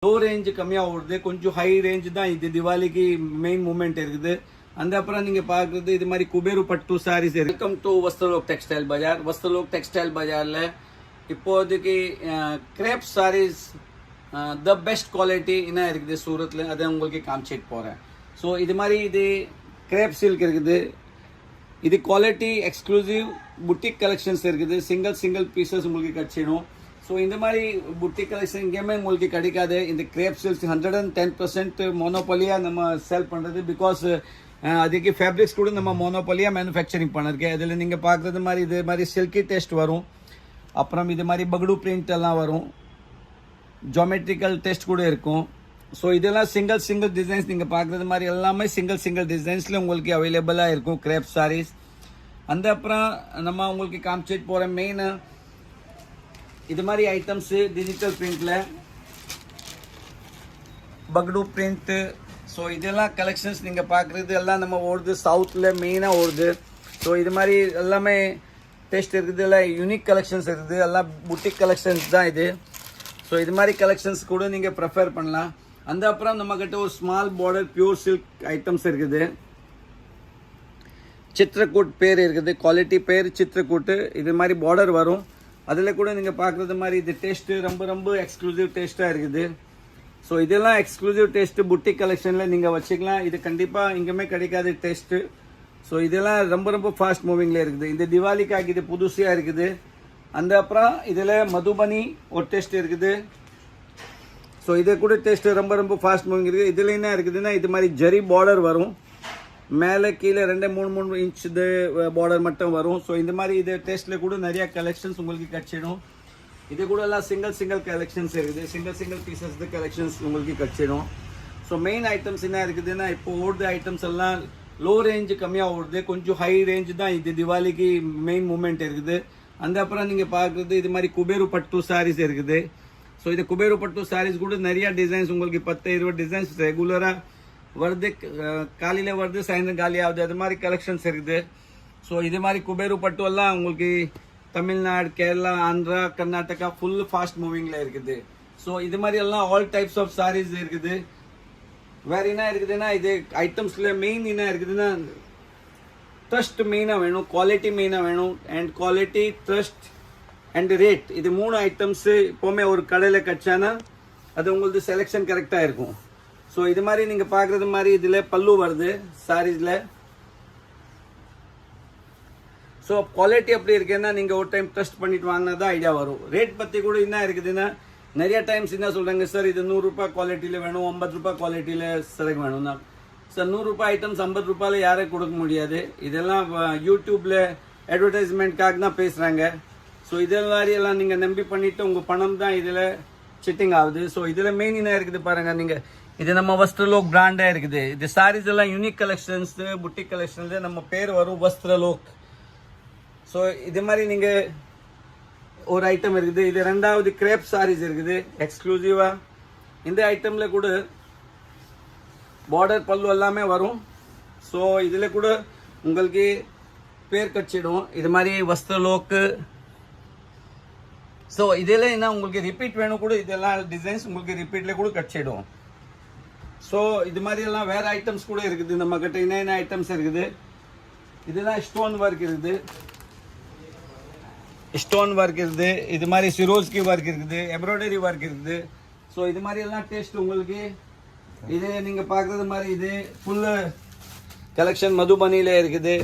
Low range கம்மியாக ஓடுது, கொஞ்சம் ஹை ரேஞ்ச் தான் இது திவாலிக்கு மெயின் மூமெண்ட் இருக்குது. அந்த அப்புறம் நீங்க பாக்குறது இது மாதிரி குபேரு பட்டு saris. Welcome to Vastralok textile Bazaar. Vastralok textile பஜார்ல இப்போதைக்கு crepe saris the best quality என்ன இருக்குது சூரத்ல, அதை உங்களுக்கு காமிச்சிட்டு போறேன். ஸோ இது மாதிரி இது கிரேப் சில்க் இருக்குது. இது குவாலிட்டி எக்ஸ்க்ளூசிவ் புட்டிக் கலெக்ஷன்ஸ் இருக்குது. சிங்கிள் பீசஸ் உங்களுக்கு கிடைச்சிடும். ஸோ இந்த மாதிரி புட்டிக் கலெக்ஷன் எங்கேயுமே உங்களுக்கு கிடைக்காது. இந்த கிரேப் சில்க்ஸ் 110% மோனோபலியாக நம்ம சேல் பண்ணுறது. பிகாஸ் அதுக்கு ஃபேப்ரிக்ஸ் கூட நம்ம மோனோபலியாக மேனுஃபேக்சரிங் பண்ணிருக்கேன். இதில் நீங்கள் பார்க்குறது மாதிரி இது மாதிரி சில்கி டெஸ்ட் வரும், அப்புறம் இது மாதிரி பகடு பிரிண்ட் எல்லாம் வரும், ஜோமெட்ரிக்கல் டெஸ்ட் கூட இருக்கும். ஸோ இதெல்லாம் சிங்கிள் டிசைன்ஸ் நீங்கள் பார்க்குறது மாதிரி எல்லாமே சிங்கிள் டிசைன்ஸில் உங்களுக்கு அவைலபிளாக இருக்கும் கிரேப் சாரீஸ். அந்த அப்புறம் நம்ம உங்களுக்கு காமிச்சிட்டு போகிற மெயின் இது மாதிரி ஐட்டம்ஸு டிஜிட்டல் பிரிண்டில் பக்டு பிரிண்ட்டு. ஸோ இதெல்லாம் கலெக்ஷன்ஸ் நீங்கள் பார்க்குறது எல்லாம் நம்ம ஓடுது சவுத்தில் மெயினாக ஓடுது. ஸோ இது மாதிரி எல்லாமே டெஸ்ட் இருக்குது, எல்லாம் யூனிக் கலெக்ஷன்ஸ் இருக்குது, எல்லாம் புட்டிக் கலெக்ஷன்ஸ் தான் இது. ஸோ இது மாதிரி கலெக்ஷன்ஸ் கூட நீங்கள் ப்ரிஃபர் பண்ணலாம். அந்த அப்புறம் நம்மக்கிட்ட ஒரு small border pure silk items இருக்குது. சித்திரக்கூட் பேர் இருக்குது, குவாலிட்டி பேர் சித்திரக்கூட்டு. இது மாதிரி பார்டர் வரும். அதில் கூட நீங்கள் பார்க்குறது மாதிரி இது டேஸ்ட்டு ரொம்ப எக்ஸ்க்ளூசிவ் டேஸ்ட்டாக இருக்குது. ஸோ இதெல்லாம் எக்ஸ்க்ளூசிவ் டேஸ்ட்டு புட்டிக் கலெக்ஷனில் நீங்கள் வச்சுக்கலாம். இது கண்டிப்பாக எங்கேயுமே கிடைக்காது டேஸ்ட்டு. ஸோ இதெல்லாம் ரொம்ப ஃபாஸ்ட் மூவிங்கில் இருக்குது. இந்த திவாலிக்காக இது புதுசாக இருக்குது. அந்த அப்புறம் இதில் மதுபனி ஒரு டெஸ்ட் இருக்குது. ஸோ இதை கூட டெஸ்ட் ரொம்ப ஃபாஸ்ட் மூவிங் இருக்குது. இதில் என்ன இருக்குதுன்னா இது மாதிரி ஜரி பார்டர் வரும், மேலே கீழே 2-3 இன்ச் இது பார்டர் மட்டும் வரும். ஸோ இந்த மாதிரி இது டெஸ்ட்டில் கூட நிறையா கலெக்ஷன்ஸ் உங்களுக்கு கிடச்சிடும். இது கூட எல்லாம் சிங்கிள் கலெக்ஷன்ஸ் இருக்குது, சிங்கிள் பீசஸ் கலெக்ஷன்ஸ் உங்களுக்கு கிடச்சிடும். ஸோ மெயின் ஐட்டம்ஸ் என்ன இருக்குதுன்னா இப்போ ஓடுது ஐட்டம்ஸ் எல்லாம் லோ ரேஞ்சு கம்மியாக ஓடுது, கொஞ்சம் ஹை ரேஞ்சு தான் இது திவாலிக்கு மெயின் மூமெண்ட் இருக்குது. அந்த அப்புறம் நீங்கள் பார்க்குறது இது மாதிரி குபேரு பட்டு சாரீஸ் இருக்குது. ஸோ இது குபேரு பட்டு சாரீஸ் கூட நிறையா டிசைன்ஸ் உங்களுக்கு 10-20 டிசைன்ஸ் ரெகுலராக வருது. காலையில் வருது, சாயந்தரம் காலி ஆகுது, அது மாதிரி கலெக்ஷன்ஸ் இருக்குது. ஸோ இது மாதிரி குபேரு பட்டு எல்லாம் உங்களுக்கு தமிழ்நாடு, கேரளா, ஆந்திரா, கர்நாடகா ஃபுல் ஃபாஸ்ட் மூவிங்கில் இருக்குது. ஸோ இது மாதிரி எல்லாம் ஆல் டைப்ஸ் ஆஃப் சாரீஸ் இருக்குது. வேற என்ன இருக்குதுன்னா இது ஐட்டம்ஸில் மெயின் என்ன இருக்குதுன்னா ட்ரஸ்ட் மெயினாக வேணும், குவாலிட்டி மெயினாக வேணும். And quality, trust and rate, இது 3 ஐட்டம்ஸு எப்போவுமே ஒரு கடையில் கிடச்சானா அது உங்களுக்கு செலெக்ஷன் கரெக்டாக இருக்கும். ஸோ இது மாதிரி நீங்கள் பார்க்குறது மாதிரி இதில் பல்லு வருது சாரீஸில். ஸோ குவாலிட்டி எப்படி இருக்குன்னா நீங்கள் ஒரு டைம் டெஸ்ட் பண்ணிட்டு வாங்கினா தான் ஐடியா வரும். ரேட் பற்றி கூட என்ன இருக்குதுன்னா நிறைய டைம்ஸ் என்ன சொல்கிறாங்க, சார் இது 100 ரூபாய் குவாலிட்டியில் வேணும், 50 ரூபாய் குவாலிட்டியில் சிறகு வேணும்னா. சார் 100 ரூபாய் ஐட்டம்ஸ் 50 ரூபாயில் யாரும் கொடுக்க முடியாது. இதெல்லாம் யூடியூப்பில் அட்வர்டைஸ்மெண்ட்காக தான் பேசுகிறாங்க. ஸோ இதெல்லாம் மாதிரியெல்லாம் நீங்கள் நம்பி பண்ணிவிட்டு உங்கள் பணம் தான் இதில் சிட்டிங் ஆகுது. ஸோ இதில் மெயின் என்ன இருக்குது பாருங்கள், நீங்கள் இது நம்ம வஸ்திரலோக் பிராண்டாக இருக்குது. இது சாரீஸ் எல்லாம் யூனிக் கலெக்ஷன்ஸ், புட்டிக் கலெக்ஷன்ஸ், நம்ம பேர் வரும் வஸ்திரலோக். ஸோ இது மாதிரி நீங்கள் ஒரு ஐட்டம் இருக்குது. இது 2வது கிரேப் சாரீஸ் இருக்குது எக்ஸ்க்ளூசிவாக. இந்த ஐட்டமில் கூட பார்டர் பல்லு எல்லாமே வரும். ஸோ இதில் கூட உங்களுக்கு பேர் கட்சிடும் இது மாதிரி வஸ்திரலோக்கு. ஸோ இதில் என்ன உங்களுக்கு ரிப்பீட் வேணும் கூட, இதெல்லாம் டிசைன்ஸ் உங்களுக்கு ரிப்பீட்டில் கூட கட்சிடும். ஸோ இது மாதிரி எல்லாம் வேறு ஐட்டம்ஸ் கூட இருக்குது நம்ம கிட்ட. என்ன ஐட்டம்ஸ் இருக்குது, இதெல்லாம் ஸ்டோன் ஒர்க் இருக்குது, இது மாதிரி சிரோஸ்கி ஒர்க் இருக்குது, எம்ப்ராய்டரி ஒர்க் இருக்குது. ஸோ இது மாதிரி எல்லாம் டேஸ்ட் உங்களுக்கு. இது நீங்கள் பார்க்குறது மாதிரி இது ஃபுல்லு கலெக்ஷன் மதுபனியில் இருக்குது,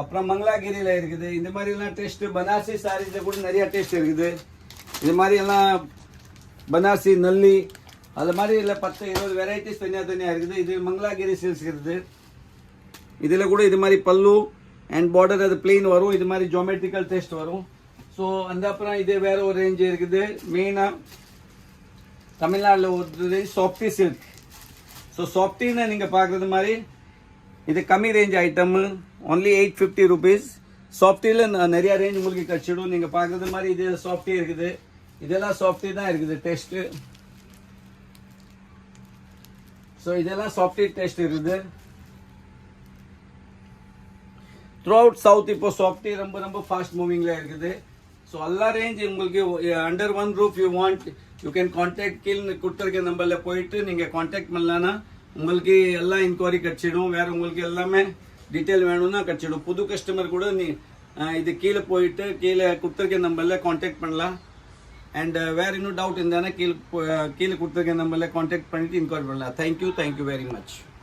அப்புறம் மங்களாகிரியில் இருக்குது. இந்த மாதிரி எல்லாம் டேஸ்ட்டு பனாரசி சாரீஸில் கூட நிறையா டேஸ்ட் இருக்குது. இது மாதிரி எல்லாம் பனாரசி, நல்லி, அது மாதிரி இல்லை 10-20 வெரைட்டிஸ் தனியாக இருக்குது. இது மங்களாகிரி சில்க்ஸ் இருக்குது. இதில் கூட இது மாதிரி பல்லு அண்ட் பார்டர் அது பிளெயின் வரும், இது மாதிரி ஜோமெட்ரிக்கல் டெஸ்ட் வரும். ஸோ அந்த அப்புறம் இது வேற ஒரு ரேஞ்ச் இருக்குது. மெயினாக தமிழ்நாட்டில் ஒரு சாஃப்டி சில்க். ஸோ சாஃப்டின்னு நீங்கள் பார்க்குறது மாதிரி இது கம்மி ரேஞ்ச் ஐட்டம், ஒன்லி 850 ருபீஸ். சாஃப்டியில் நிறையா ரேஞ்ச் உங்களுக்கு கிடச்சிடும். நீங்கள் பார்க்குறது மாதிரி இது சாஃப்டி இருக்குது, இதெல்லாம் சாஃப்டி தான் இருக்குது டேஸ்ட்டு. ஸோ இதெல்லாம் சாஃப்டி டேஸ்ட் இருக்குது. த்ரூ அவுட் சவுத் இப்போ சாஃப்டி ரொம்ப ஃபாஸ்ட் மூவிங்கில் இருக்குது. ஸோ எல்லா ரேஞ்ச் உங்களுக்கு under one roof you want you can contact கீழே கொடுத்துருக்க நம்பரில் போயிட்டு நீங்கள் கான்டாக்ட் பண்ணலான்னா உங்களுக்கு எல்லா இன்கொயரி கிடச்சிடும். வேறு உங்களுக்கு எல்லாமே டீட்டெயில் வேணும்னா கிடச்சிடும். புது கஸ்டமர் கூட இது கீழே போயிட்டு கீழே கொடுத்துருக்க நம்பரில் கான்டாக்ட் பண்ணலாம். அண்ட் வேறு இன்னும் டவுட் இருந்தானா கீழே கொடுத்துருக்க நம்பரில் கான்டாக்ட் பண்ணிவிட்டு இன்கொயரி பண்ணலாம். Thank you very much.